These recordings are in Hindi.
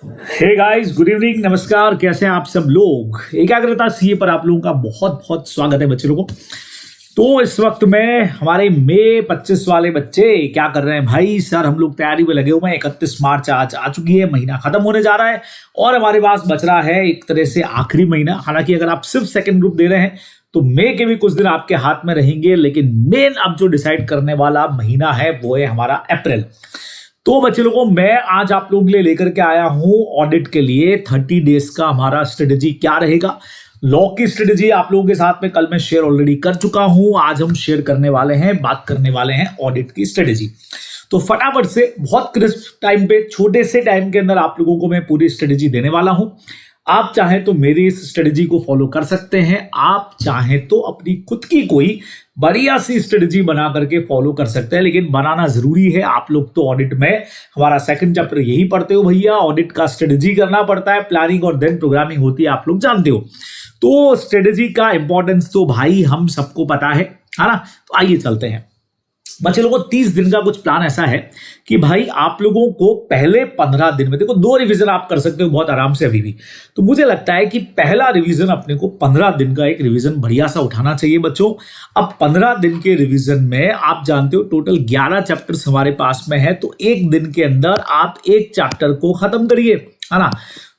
हे गाइस, गुड इवनिंग, नमस्कार। कैसे हैं आप सब लोग? एकाग्रता सीए पर आप लोगों का बहुत बहुत स्वागत है बच्चे लोगों को। तो इस वक्त में हमारे मई 25 वाले बच्चे क्या कर रहे हैं भाई? सर हम लोग तैयारी में लगे हुए हैं। 31 मार्च आज आ चुकी है, महीना खत्म होने जा रहा है और हमारे पास बच रहा है एक तरह से आखिरी महीना। हालांकि अगर आप सिर्फ सेकंड ग्रुप दे रहे हैं तो मई के भी कुछ दिन आपके हाथ में रहेंगे, लेकिन मेन अब जो डिसाइड करने वाला महीना है वो है हमारा अप्रैल। तो बच्चे लोगों, मैं आज आप लोगों के लिए लेकर के आया हूं ऑडिट के लिए 30 डेज का हमारा स्ट्रेटेजी क्या रहेगा। लॉ की स्ट्रेटेजी आप लोगों के साथ में कल मैं शेयर ऑलरेडी कर चुका हूं। आज हम शेयर करने वाले हैं, बात करने वाले हैं ऑडिट की स्ट्रेटेजी। तो फटाफट से बहुत क्रिस्प टाइम पे, छोटे से टाइम के अंदर आप लोगों को मैं पूरी स्ट्रेटेजी देने वाला हूं। आप चाहें तो मेरी इस स्ट्रेटेजी को फॉलो कर सकते हैं, आप चाहें तो अपनी खुद की कोई बढ़िया सी स्ट्रेटेजी बना करके फॉलो कर सकते हैं, लेकिन बनाना जरूरी है। आप लोग तो ऑडिट में हमारा सेकंड चैप्टर यही पढ़ते हो भैया, ऑडिट का स्ट्रेटेजी करना पड़ता है, प्लानिंग और देन प्रोग्रामिंग होती है, आप लोग जानते हो। तो स्ट्रेटेजी का इंपॉर्टेंस तो भाई हम सबको पता है ना। तो आइए चलते हैं बच्चे लोगों को। 30 दिन का कुछ प्लान ऐसा है कि भाई आप लोगों को पहले 15 दिन में, देखो 2 रिवीजन आप कर सकते हो बहुत आराम से अभी भी। तो मुझे लगता है कि पहला रिवीजन अपने को 15 दिन का एक रिवीजन बढ़िया सा उठाना चाहिए बच्चों। अब 15 दिन के रिवीजन में आप जानते हो टोटल 11 चैप्टर्स हमारे पास में है, तो एक दिन के अंदर आप एक चैप्टर को खत्म करिए, है ना।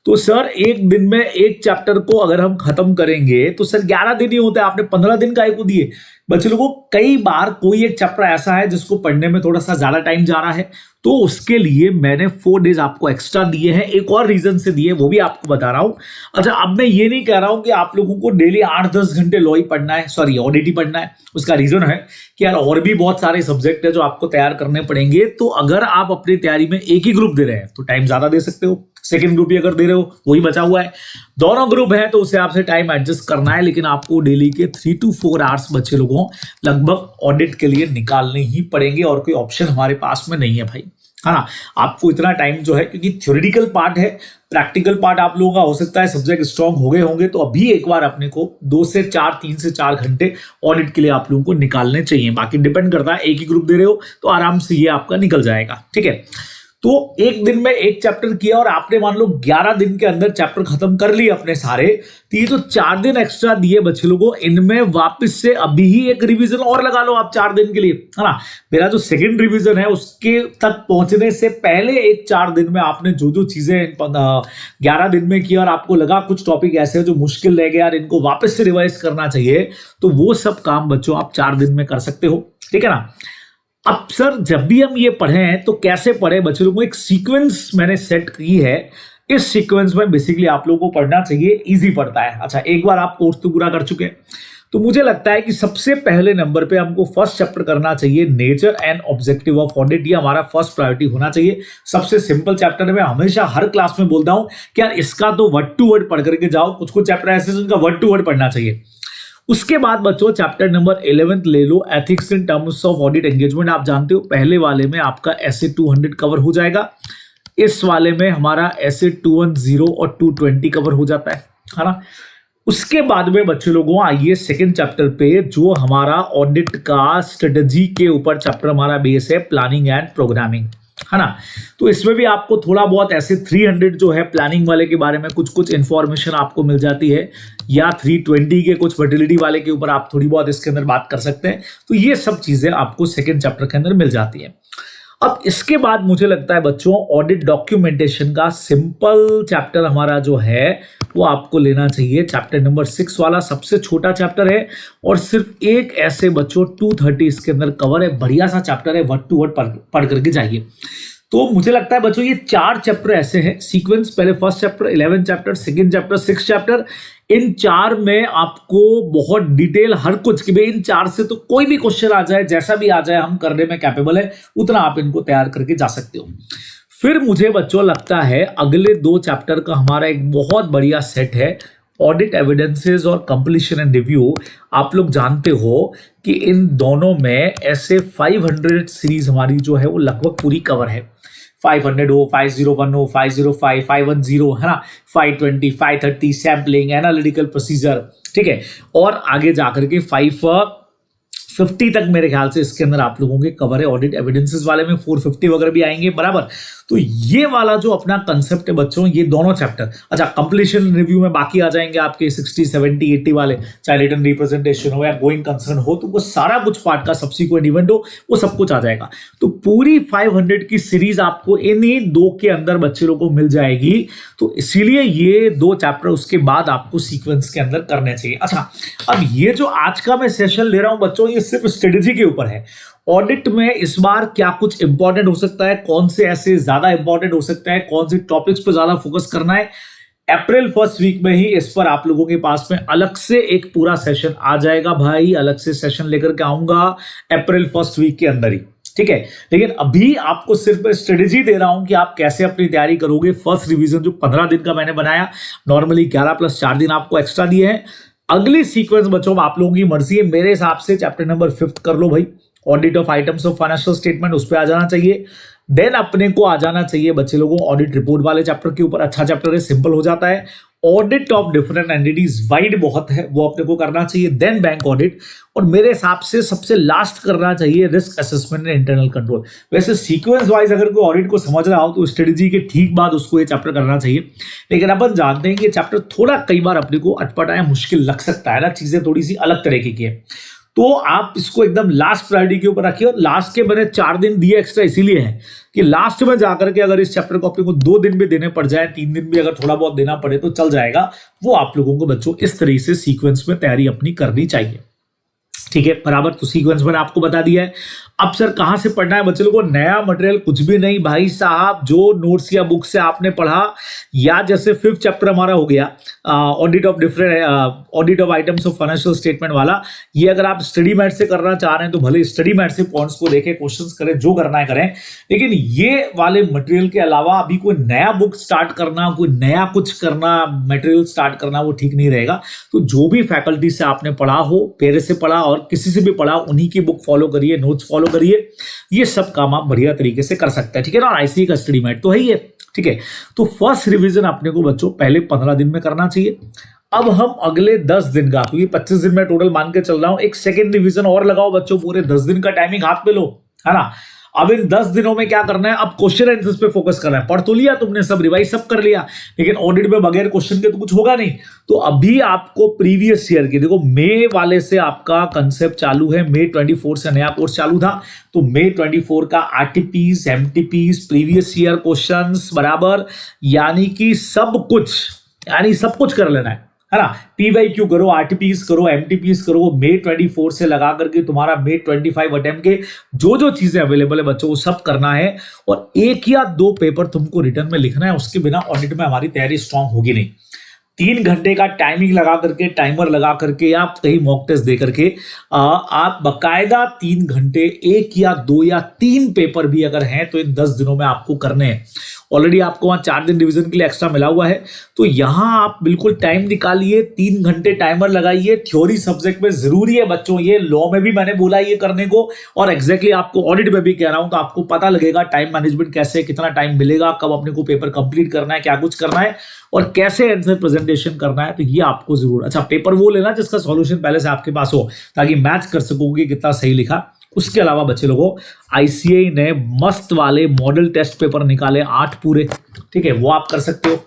तो सर एक दिन में एक चैप्टर को अगर हम खत्म करेंगे तो सर 11 दिन ही होते हैं, आपने 15 दिन काहे को दिए? बच्चे लोगों, कई बार कोई एक चैप्टर ऐसा है जिसको पढ़ने में थोड़ा सा ज्यादा टाइम जा रहा है, तो उसके लिए मैंने 4 डेज आपको एक्स्ट्रा दिए हैं। एक और रीजन से दिए, वो भी आपको बता रहा हूं। अच्छा, अब मैं ये नहीं कह रहा हूं कि आप लोगों को डेली 8-10 घंटे लॉ ही पढ़ना है, सॉरी ऑडिट ही पढ़ना है। उसका रीजन है कि यार और भी बहुत सारे सब्जेक्ट है जो आपको तैयार करने पड़ेंगे। तो अगर आप अपनी तैयारी में एक ही ग्रुप दे रहे हैं तो टाइम ज्यादा दे सकते हो, सेकंड ग्रुप भी अगर दे रहे हो वही बचा हुआ है। दोनों ग्रुप है तो उसे आपसे टाइम एडजस्ट करना है, लेकिन आपको डेली के 3 to 4 आवर्स बच्चे लोगों लगभग ऑडिट के लिए निकालने ही पड़ेंगे, और कोई ऑप्शन हमारे पास में नहीं है भाई, है ना। आपको इतना टाइम जो है, क्योंकि थ्योरेटिकल पार्ट है, प्रैक्टिकल पार्ट आप लोगों का हो सकता है सब्जेक्ट स्ट्रांग हो गए होंगे, तो अभी एक बार अपने को 2 से 4, 3 से 4 घंटे ऑडिट के लिए आप लोगों को निकालने चाहिए। बाकी डिपेंड करता है, एक ही ग्रुप दे रहे हो तो आराम से ये आपका निकल जाएगा, ठीक है। तो एक दिन में एक चैप्टर किया और आपने मान लो 11 दिन के अंदर चैप्टर खत्म कर लिए अपने सारे, तो ये जो 4 दिन एक्स्ट्रा दिए बच्चे लोगों, इनमें वापस से अभी ही एक रिवीजन और लगा लो आप 4 दिन के लिए, है ना। मेरा जो सेकंड रिवीजन है उसके तक पहुंचने से पहले एक 4 दिन में आपने जो जो चीजें 11 दिन में किया और आपको लगा कुछ टॉपिक ऐसे हैं जो मुश्किल रह गए यार, इनको वापस से रिवाइज करना चाहिए, तो वो सब काम बच्चों आप 4 दिन में कर सकते हो, ठीक है ना। अब सर जब भी हम ये पढ़ें तो कैसे पढ़े बच्चों लोगों को, एक सीक्वेंस मैंने सेट की है। इस सीक्वेंस में बेसिकली आप लोगों को पढ़ना चाहिए, इजी पड़ता है। अच्छा, एक बार आप कोर्स तो पूरा कर चुके हैं, तो मुझे लगता है कि सबसे पहले नंबर पे हमको फर्स्ट चैप्टर करना चाहिए, nature and objective of audit. ये हमारा फर्स्ट प्रायोरिटी होना चाहिए। सबसे सिंपल चैप्टर है, मैं हमेशा हर क्लास में बोलता हूं कि यार इसका तो वर्ड टू वर्ड पढ़ करके जाओ। कुछ कुछ चैप्टर ऐसे जिनका वर्ड टू वर्ड पढ़ना चाहिए। उसके बाद बच्चों चैप्टर नंबर 11 ले लो, ethics in terms of audit engagement. आप जानते हो पहले वाले में आपका एसे 200 कवर हो जाएगा, इस वाले में हमारा एसे 210 और 220 कवर हो जाता है ना। उसके बाद में बच्चे लोगों आइए सेकंड चैप्टर पे, जो हमारा ऑडिट का स्ट्रेटजी के ऊपर चैप्टर हमारा बेस है, प्लानिंग एंड प्रोग्रामिंग, है ना। तो इसमें भी आपको थोड़ा बहुत ऐसे 300 जो है प्लानिंग वाले के बारे में कुछ कुछ इंफॉर्मेशन आपको मिल जाती है, या 320 के कुछ फर्टिलिटी वाले के ऊपर आप थोड़ी बहुत इसके अंदर बात कर सकते हैं। तो ये सब चीजें आपको सेकंड चैप्टर के अंदर मिल जाती है। अब इसके बाद मुझे लगता है बच्चों ऑडिट डॉक्यूमेंटेशन का सिंपल चैप्टर हमारा जो है वो आपको लेना चाहिए। चैप्टर नंबर 6 वाला सबसे छोटा चैप्टर है और सिर्फ एक ऐसे बच्चों 230 इसके अंदर कवर है। बढ़िया सा चैप्टर है, वर्ड टू वर्ड पढ़ करके जाइए। तो मुझे लगता है बच्चों ये 4 चैप्टर ऐसे हैं सीक्वेंस, पहले first chapter, 11 chapter, second chapter, 6 chapter. इन 4 में आपको बहुत डिटेल हर कुछ कि भाई इन 4 से तो कोई भी क्वेश्चन आ जाए, जैसा भी आ जाए, हम करने में कैपेबल है, उतना आप इनको तैयार करके जा सकते हो। फिर मुझे बच्चों लगता है अगले 2 चैप्टर का हमारा एक बहुत बढ़िया सेट है, ऑडिट एविडेंसेस और कंप्लीशन एंड रिव्यू। आप लोग जानते हो कि इन दोनों में ऐसे 500 सीरीज हमारी जो है वो लगभग पूरी कवर है। 500 हो, 501 हो, 505, 510, है ना, 520, 530, सैम्पलिंग, एनालिटिकल प्रोसीजर, ठीक है। और आगे जाकर के 550 तक मेरे ख्याल से इसके अंदर आप लोगों के कवर है। ऑडिट एविडेंसेस वाले में 450 वगैरह भी आएंगे बराबर। तो ये वाला जो अपना कंसेप्ट है बच्चों, ये दोनों चैप्टर, अच्छा कंप्लीशन रिव्यू में बाकी आ जाएंगे आपके 60, 70, 80 वाले, चाहे रिटर्न रिप्रेजेंटेशन हो या गोइंग कंसर्न हो, तो वो सारा कुछ पार्ट का सब्सिक्वेंट इवेंट हो, वो सब कुछ आ जाएगा। तो पूरी 500 की सीरीज आपको इन्हीं 2 के अंदर बच्चे लोगों को मिल जाएगी। तो इसीलिए ये 2 चैप्टर उसके बाद आपको सीक्वेंस के अंदर करने चाहिए। अच्छा, अब ये जो आज का मैं सेशन ले रहा हूं बच्चों, ये सिर्फ स्ट्रेटेजी के ऊपर है। ऑडिट में इस बार क्या कुछ इंपॉर्टेंट हो सकता है, कौन से ऐसे ज्यादा इंपॉर्टेंट हो सकता है, कौन से टॉपिक्स पर ज्यादा फोकस करना है, अप्रैल फर्स्ट वीक में ही इस पर आप लोगों के पास में अलग से एक पूरा सेशन आ जाएगा भाई। अलग से सेशन लेकर के आऊंगा अप्रैल फर्स्ट वीक के अंदर ही, ठीक है। लेकिन अभी आपको सिर्फ स्ट्रेटेजी दे रहा हूं कि आप कैसे अपनी तैयारी करोगे। फर्स्ट रिवीजन जो 15 दिन का मैंने बनाया, नॉर्मली 11 + 4 दिन आपको एक्स्ट्रा दिए हैं। अगली सीक्वेंस बच्चों आप लोगों की मर्जी है, मेरे हिसाब से चैप्टर नंबर 5 कर लो भाई, audit of items of financial statement, उस पर आ जाना चाहिए। देन अपने को आ जाना चाहिए बच्चे लोगों ऑडिट रिपोर्ट वाले चैप्टर के ऊपर। अच्छा चैप्टर है, सिंपल हो जाता है। Audit of different entities wide बहुत है, वो अपने को करना चाहिए। देन बैंक ऑडिट, और मेरे हिसाब से सबसे लास्ट करना चाहिए risk assessment and internal control. वैसे सीक्वेंस वाइज अगर कोई ऑडिट को समझ रहा हो तो स्ट्रेटेजी के ठीक बाद उसको ये चैप्टर करना चाहिए। लेकिन अपन जानते हैं कि चैप्टर थोड़ा कई बार अपने को अटपटा मुश्किल लग सकता है ना, चीजें थोड़ी सी अलग तरीके की है, तो आप इसको एकदम लास्ट प्रायोरिटी के ऊपर रखिए। और लास्ट के मैंने 4 दिन दिए एक्स्ट्रा इसीलिए हैं कि लास्ट में जाकर के अगर इस चैप्टर को अपने को 2 दिन भी देने पड़ जाए, 3 दिन भी अगर थोड़ा बहुत देना पड़े तो चल जाएगा। वो आप लोगों को बच्चों इस तरीके से सीक्वेंस में तैयारी अपनी करनी चाहिए, ठीक है बराबर। तो सीक्वेंस मैंने आपको बता दिया है। अब सर कहां से पढ़ना है बच्चे लोगों को? नया मटेरियल कुछ भी नहीं भाई साहब, जो नोट्स या बुक से आपने पढ़ा, या जैसे 5th चैप्टर हमारा हो गया audit of items of financial statement वाला, ये अगर आप स्टडी मैट से करना चाह रहे हैं तो भले स्टडी मैट से पॉइंट्स को देखें, क्वेश्चंस करें, जो करना है करें। लेकिन ये वाले मटेरियल के अलावा अभी कोई नया बुक स्टार्ट करना, कोई नया कुछ करना, मटेरियल स्टार्ट करना, वो ठीक नहीं रहेगा। तो जो भी फैकल्टी से आपने पढ़ा हो, पेरे से पढ़ा और किसी से भी पढ़ा, उन्हीं की बुक फॉलो करिए, नोट्स फॉलो करिए, ये सब काम आप बढ़िया तरीके से कर सकते हैं, ठीक है ना। आईसीए का स्टडी मैट तो है ही है, ठीक है। तो फर्स्ट रिवीजन अपने को बच्चों पहले 15 दिन में करना चाहिए। अब हम अगले 10 दिन का, क्योंकि 25 दिन में टोटल मान के चल रहा हूं, एक सेकेंड रिवीजन और लगाओ बच्चों, पूरे 10 दिन का टाइमिंग हाथ में लो, है ना। अब इन 10 दिनों में क्या करना है? अब क्वेश्चन आंसर्स पे फोकस करना है। पढ़ तो लिया तुमने, सब रिवाइज सब कर लिया, लेकिन ऑडिट में बगैर क्वेश्चन के तो कुछ होगा नहीं। तो अभी आपको प्रीवियस ईयर के, देखो मई वाले से आपका कंसेप्ट चालू है, मई 24 से नया कोर्स चालू था, तो मई 24 का आरटीपीज, एमटीपीज, प्रीवियस ईयर क्वेश्चंस बराबर, यानी कि सब कुछ कर लेना है ना। पीवाईक्यू करो, आरटीपीज करो, एमटीपीज करो, मई 24 से लगा करके तुम्हारा मई 25 अटेम्प्ट के जो चीजें अवेलेबल है बच्चों, वो सब करना है। और 1 या 2 पेपर तुमको रिटर्न में लिखना है, उसके बिना ऑडिट में हमारी तैयारी स्ट्रांग होगी नहीं। 3 घंटे का टाइमिंग लगा करके, टाइमर लगा करके, या कहीं मॉक टेस्ट दे करके आप बकायदा 3 घंटे 1 या 2 या 3 पेपर भी अगर हैं तो इन 10 दिनों में आपको करने हैं। ऑलरेडी आपको वहां 4 दिन रिवीजन के लिए एक्स्ट्रा मिला हुआ है, तो यहां आप बिल्कुल टाइम निकालिए, 3 घंटे टाइमर लगाइए। थ्योरी सब्जेक्ट में जरूरी है बच्चों, ये लॉ में भी मैंने बोला ये करने को, और एग्जैक्टली आपको ऑडिट में भी कह रहा हूं, तो आपको पता लगेगा टाइम मैनेजमेंट कैसे, कितना टाइम मिलेगा, कब अपने को पेपर कंप्लीट करना है, क्या कुछ करना है, और कैसे आंसर प्रेजेंटेशन करना है। तो ये आपको जरूर, अच्छा पेपर वो लेना जिसका सॉल्यूशन पहले से आपके पास हो, ताकि मैच कर सकोगे कितना सही लिखा। उसके अलावा बच्चे लोगों, आईसीएआई ने मस्त वाले मॉडल टेस्ट पेपर निकाले 8 पूरे, ठीक है, वो आप कर सकते हो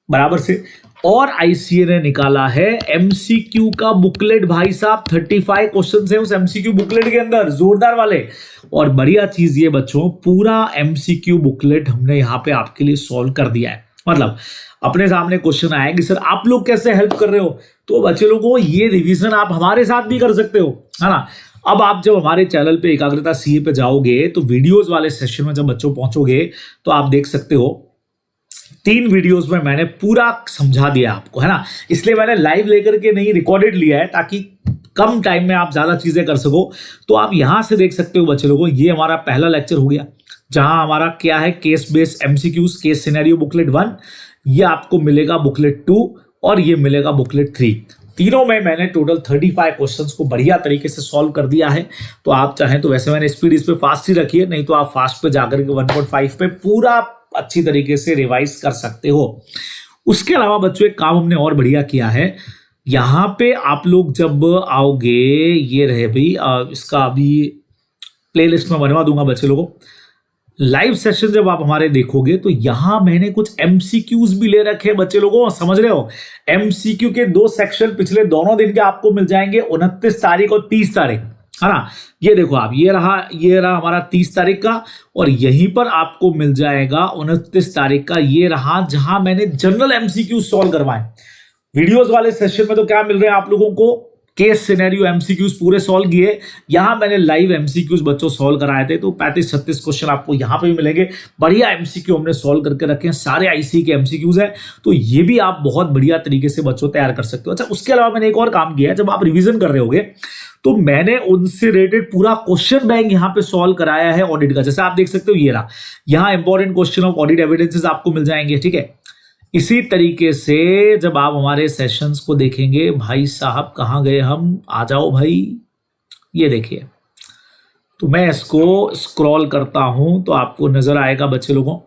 बराबर से। और आईसीए ने निकाला है एमसीक्यू का बुकलेट भाई साहब, 35 क्वेश्चन है उस एमसीक्यू बुकलेट के अंदर, जोरदार वाले। और बढ़िया चीज ये बच्चों, पूरा एमसीक्यू बुकलेट हमने यहाँ पे आपके लिए सॉल्व कर दिया है। मतलब अपने सामने क्वेश्चन आया कि सर आप लोग कैसे हेल्प कर रहे हो, तो बच्चे लोगों ये रिवीजन आप हमारे साथ भी कर सकते हो, है ना। अब आप जब हमारे चैनल पे एकाग्रता सीए पे जाओगे तो वीडियोस वाले सेशन में जब बच्चों पहुंचोगे तो आप देख सकते हो 3 वीडियोस में मैंने पूरा समझा दिया आपको, है ना। इसलिए मैंने लाइव लेकर के नहीं, रिकॉर्डेड लिया है, ताकि कम टाइम में आप ज्यादा चीजें कर सको। तो आप यहां से देख सकते हो बच्चे लोगों, ये हमारा पहला लेक्चर हो गया, जहां हमारा क्या है, case based MCQs, case scenario booklet 1, ये आपको मिलेगा बुकलेट 2, और ये मिलेगा बुकलेट 3। तीनों में मैंने टोटल 35 क्वेश्चंस को बढ़िया तरीके से सॉल्व कर दिया है। तो आप चाहें तो, वैसे मैंने स्पीड इस पे फास्ट ही रखी है, नहीं तो आप फास्ट पे जाकर के 1.5 पे पूरा अच्छी तरीके से रिवाइज कर सकते हो। उसके अलावा बच्चों एक काम हमने और बढ़िया किया है, यहाँ पे आप लोग जब आओगे, ये रहे भाई, इसका अभी प्लेलिस्ट में बनवा दूंगा बच्चे लोगों, लाइव सेशन जब आप हमारे देखोगे तो यहां मैंने कुछ एमसीक्यूज भी ले रखे हैं बच्चे लोगों, समझ रहे हो। एमसीक्यू के 2 सेक्शन पिछले दोनों दिन के आपको मिल जाएंगे, 29 तारीख और 30 तारीख, है ना। ये देखो आप, ये रहा हमारा 30 तारीख का, और यहीं पर आपको मिल जाएगा 29 तारीख का, ये रहा जहां मैंने जनरल एमसीक्यू सॉल्व करवाए। वीडियोस वाले सेशन में तो क्या मिल रहे हैं आप लोगों को, केस सिनेरियो एमसीक्यूज पूरे सॉल्व किए। यहां मैंने लाइव एमसीक्यूज बच्चों सॉल्व कराए थे, तो 35-36 क्वेश्चन आपको यहां पे भी मिलेंगे। बढ़िया एमसीक्यू हमने सॉल्व करके रखे हैं, सारे आईसी के एमसीक्यूज हैं, तो ये भी आप बहुत बढ़िया तरीके से बच्चों तैयार कर सकते हो। अच्छा, उसके अलावा मैंने एक और काम किया है, जब आप रिविजन कर रहे होगे तो मैंने उनसे रिलेटेड पूरा क्वेश्चन बैंक यहां पे सॉल्व कराया है ऑडिट का। जैसे आप देख सकते हो, ये रहा, यहां important question of audit evidences आपको मिल जाएंगे, ठीक है। इसी तरीके से जब आप हमारे सेशंस को देखेंगे, भाई साहब कहाँ गए हम, आ जाओ भाई, ये देखिए, तो मैं इसको स्क्रॉल करता हूं तो आपको नजर आएगा बच्चे लोगों,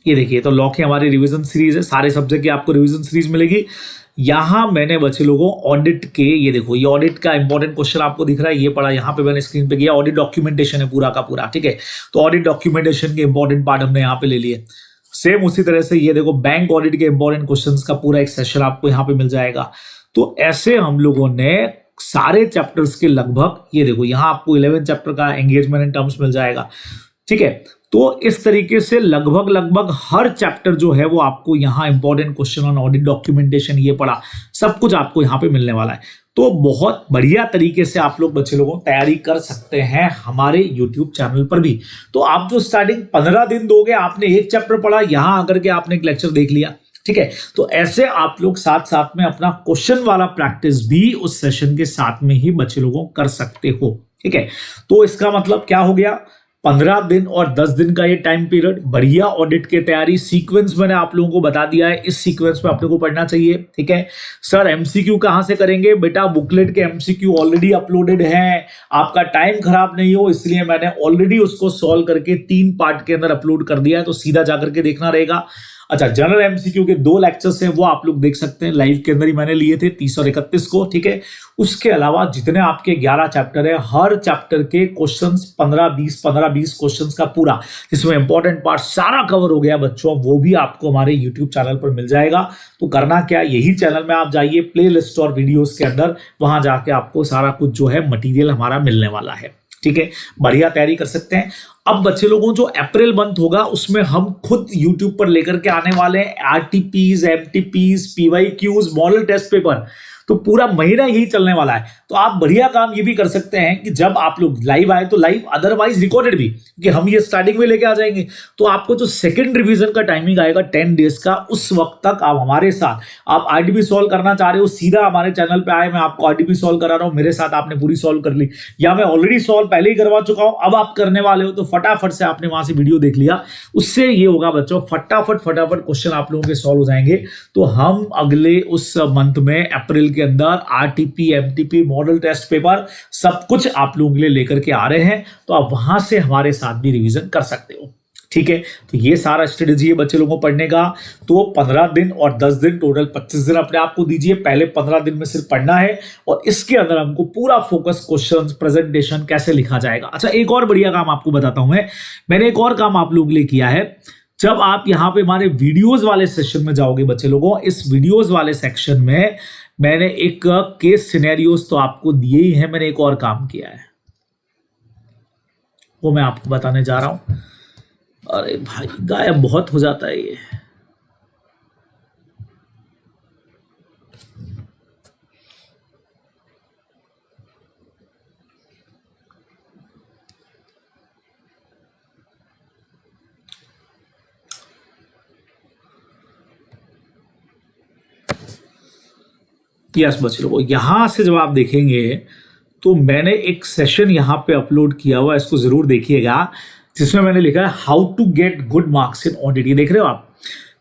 ये देखिए, तो लॉ की हमारी रिवीजन सीरीज है, सारे सब्जेक्ट की आपको रिवीजन सीरीज मिलेगी। यहां मैंने बच्चे लोगों ऑडिट के, ये देखो, ये ऑडिट का इंपॉर्टेंट क्वेश्चन आपको दिख रहा है, ये पढ़ा, यहां पे मैंने स्क्रीन पे किया, ऑडिट डॉक्यूमेंटेशन है पूरा का पूरा, ठीक है। तो ऑडिट डॉक्यूमेंटेशन के इंपॉर्टेंट पार्ट हमने यहाँ पे ले लिए। सेम उसी तरह से ये देखो, बैंक ऑडिट के इंपॉर्टेंट क्वेश्चंस का पूरा एक सेशन आपको यहाँ पे मिल जाएगा। तो ऐसे हम लोगों ने सारे चैप्टर्स के लगभग, ये देखो, यहाँ आपको 11 चैप्टर का एंगेजमेंट एंड टर्म्स मिल जाएगा, ठीक है। तो इस तरीके से लगभग हर चैप्टर जो है वो आपको यहाँ important question on audit documentation, ये पढ़ा, सब कुछ आपको यहाँ पे मिलने वाला है। तो बहुत बढ़िया तरीके से आप लोग बच्चे लोगों तैयारी कर सकते हैं हमारे YouTube चैनल पर भी। तो आप जो स्टार्टिंग 15 दिन दोगे, आपने एक चैप्टर पढ़ा, यहां आकर के आपने एक लेक्चर देख लिया, ठीक है। तो ऐसे आप लोग साथ साथ में अपना क्वेश्चन वाला प्रैक्टिस भी उस सेशन के साथ में ही बच्चे लोगों कर सकते हो, ठीक है। तो इसका मतलब क्या हो गया, 15 दिन और 10 दिन का ये टाइम पीरियड, बढ़िया ऑडिट की तैयारी, सीक्वेंस मैंने आप लोगों को बता दिया है, इस सीक्वेंस में अपने को पढ़ना चाहिए, ठीक है। सर एमसीक्यू कहां से करेंगे, बेटा बुकलेट के एमसीक्यू ऑलरेडी अपलोडेड हैं, आपका टाइम खराब नहीं हो इसलिए मैंने ऑलरेडी उसको सॉल्व करके 3 पार्ट के अंदर अपलोड कर दिया है, तो सीधा जाकर के देखना रहेगा। अच्छा, जनरल एमसीक्यू के 2 लेक्चर्स हैं, वो आप लोग देख सकते हैं, लाइव के अंदर ही मैंने लिए थे 30 और 31 को, ठीक है। उसके अलावा जितने आपके 11 चैप्टर है, हर चैप्टर के क्वेश्चंस 15-20 क्वेश्चंस का पूरा, जिसमें इंपॉर्टेंट पार्ट सारा कवर हो गया बच्चों, वो भी आपको हमारे यूट्यूब चैनल पर मिल जाएगा। तो करना क्या, यही चैनल में आप जाइए, प्ले लिस्ट और वीडियोज के अंदर, वहां जाके आपको सारा कुछ जो है मटीरियल हमारा मिलने वाला है, ठीक है। बढ़िया तैयारी कर सकते हैं। अब बच्चे लोगों, जो अप्रैल मंथ होगा उसमें हम खुद YouTube पर लेकर के आने वाले हैं RTPs, MTPs, PYQs, model test paper, तो पूरा महीना यही चलने वाला है। तो आप बढ़िया काम ये भी कर सकते हैं कि जब आप लोग लाइव आए तो लाइव, अदरवाइज रिकॉर्डेड भी, कि हम ये स्टार्टिंग में लेके आ जाएंगे। तो आपको जो सेकंड रिवीजन का टाइमिंग आएगा 10 डेज का, उस वक्त तक आप हमारे साथ, आप आरटीपी सॉल्व करना चाह रहे हो, सीधा हमारे चैनल पे आए, मैं आपको आरटीपी सॉल्व करा रहा हूं, मेरे साथ आपने पूरी सॉल्व कर ली, या मैं ऑलरेडी सॉल्व पहले ही करवा चुका हूं, अब आप करने वाले हो, तो फटाफट से आपने वहां से वीडियो देख लिया। उससे ये होगा बच्चों, फटाफट क्वेश्चन आप लोगों के सॉल्व हो जाएंगे। तो हम अगले उस मंथ में अप्रैल के अंदर RTP, MTP, model test paper, सब कुछ आप लोगों के लिए लेकर के आ रहे हैं, तो आप वहां से हमारे साथ भी रिवीजन कर सकते हो, ठीक है। तो ये सारा स्ट्रेटेजी है बच्चे लोगों को पढ़ने का। तो 15 दिन और 10 दिन, टोटल 25 दिन अपने आप को दीजिए। पहले 15 दिन में सिर्फ पढ़ना है, और इसके अंदर हमको पूरा फोकस क्वेश्चन, प्रेजेंटेशन कैसे लिखा जाएगा। अच्छा, एक और बढ़िया काम आपको बताता हूं मैंने एक और काम आप लोगों के लिए किया है। जब आप यहां पे हमारे वीडियोस वाले सेक्शन में जाओगे बच्चे लोगों, इस वीडियोस वाले सेक्शन में मैंने एक केस सिनेरियोस तो आपको दिए ही हैं, मैंने एक और काम किया है, वो मैं आपको बताने जा रहा हूं। अरे भाई, गायब बहुत हो जाता है ये। यस बच्चे लोगों, यहां से जब आप देखेंगे तो मैंने एक सेशन यहां पे अपलोड किया हुआ, इसको जरूर देखिएगा, जिसमें मैंने लिखा है how to get good marks in audit. ये देख रहे हो आप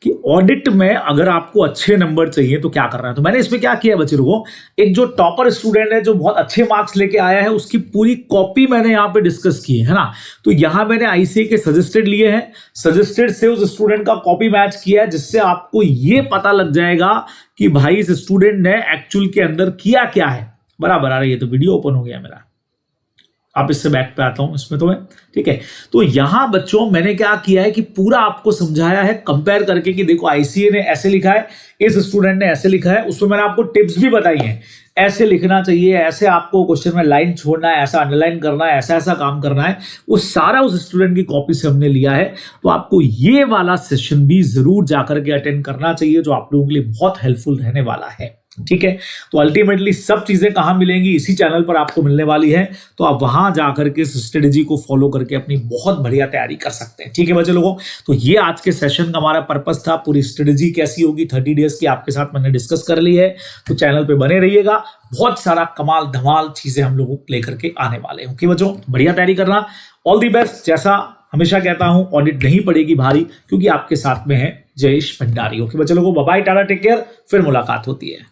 कि ऑडिट में अगर आपको अच्छे नंबर चाहिए तो क्या करना है। तो मैंने इसमें क्या किया बच्चे लोगों, एक जो टॉपर स्टूडेंट है, जो बहुत अच्छे मार्क्स लेके आया है, उसकी पूरी कॉपी मैंने यहाँ पे डिस्कस की है ना। तो यहाँ मैंने आईसीए के सजेस्टेड लिए हैं, सजेस्टेड से उस स्टूडेंट का कॉपी मैच किया है, जिससे आपको ये पता लग जाएगा कि भाई इस स्टूडेंट ने एक्चुअल के अंदर किया क्या है। बराबर आ रही है, तो वीडियो ओपन हो गया मेरा, आप इससे बैक पे आता हूं इसमें तो मैं, ठीक है। तो यहां बच्चों मैंने क्या किया है कि पूरा आपको समझाया है कंपेयर करके कि देखो आईसीए ने ऐसे लिखा है, इस स्टूडेंट ने ऐसे लिखा है, उसमें मैंने आपको टिप्स भी बताई हैं, ऐसे लिखना चाहिए, ऐसे आपको क्वेश्चन में लाइन छोड़ना है, ऐसा अंडरलाइन करना है, ऐसा ऐसा काम करना है। वो सारा उस स्टूडेंट की कॉपी से हमने लिया है। तो आपको ये वाला सेशन भी जरूर जाकर के अटेंड करना चाहिए, जो आप लोगों के लिए बहुत हेल्पफुल रहने वाला है, ठीक है। तो अल्टीमेटली सब चीजें कहां मिलेंगी, इसी चैनल पर आपको मिलने वाली है। तो आप वहां जाकर के इस स्ट्रेटेजी को फॉलो करके अपनी बहुत बढ़िया तैयारी कर सकते हैं, ठीक है बच्चे लोगों। तो ये आज के सेशन का हमारा पर्पस था, पूरी स्ट्रेटेजी कैसी होगी 30 डेज की आपके साथ मैंने डिस्कस कर ली है। तो चैनल पे बने रहिएगा, बहुत सारा कमाल धमाल चीजें हम लोग लेकर के आने वाले हैं। ओके बच्चों, बढ़िया तैयारी करना, ऑल दी बेस्ट। जैसा हमेशा कहता हूं, ऑडिट नहीं पड़ेगी भारी, क्योंकि आपके साथ में है जयेश भंडारी। ओके बच्चे लोगों, bye bye, tata, take care, फिर मुलाकात होती है।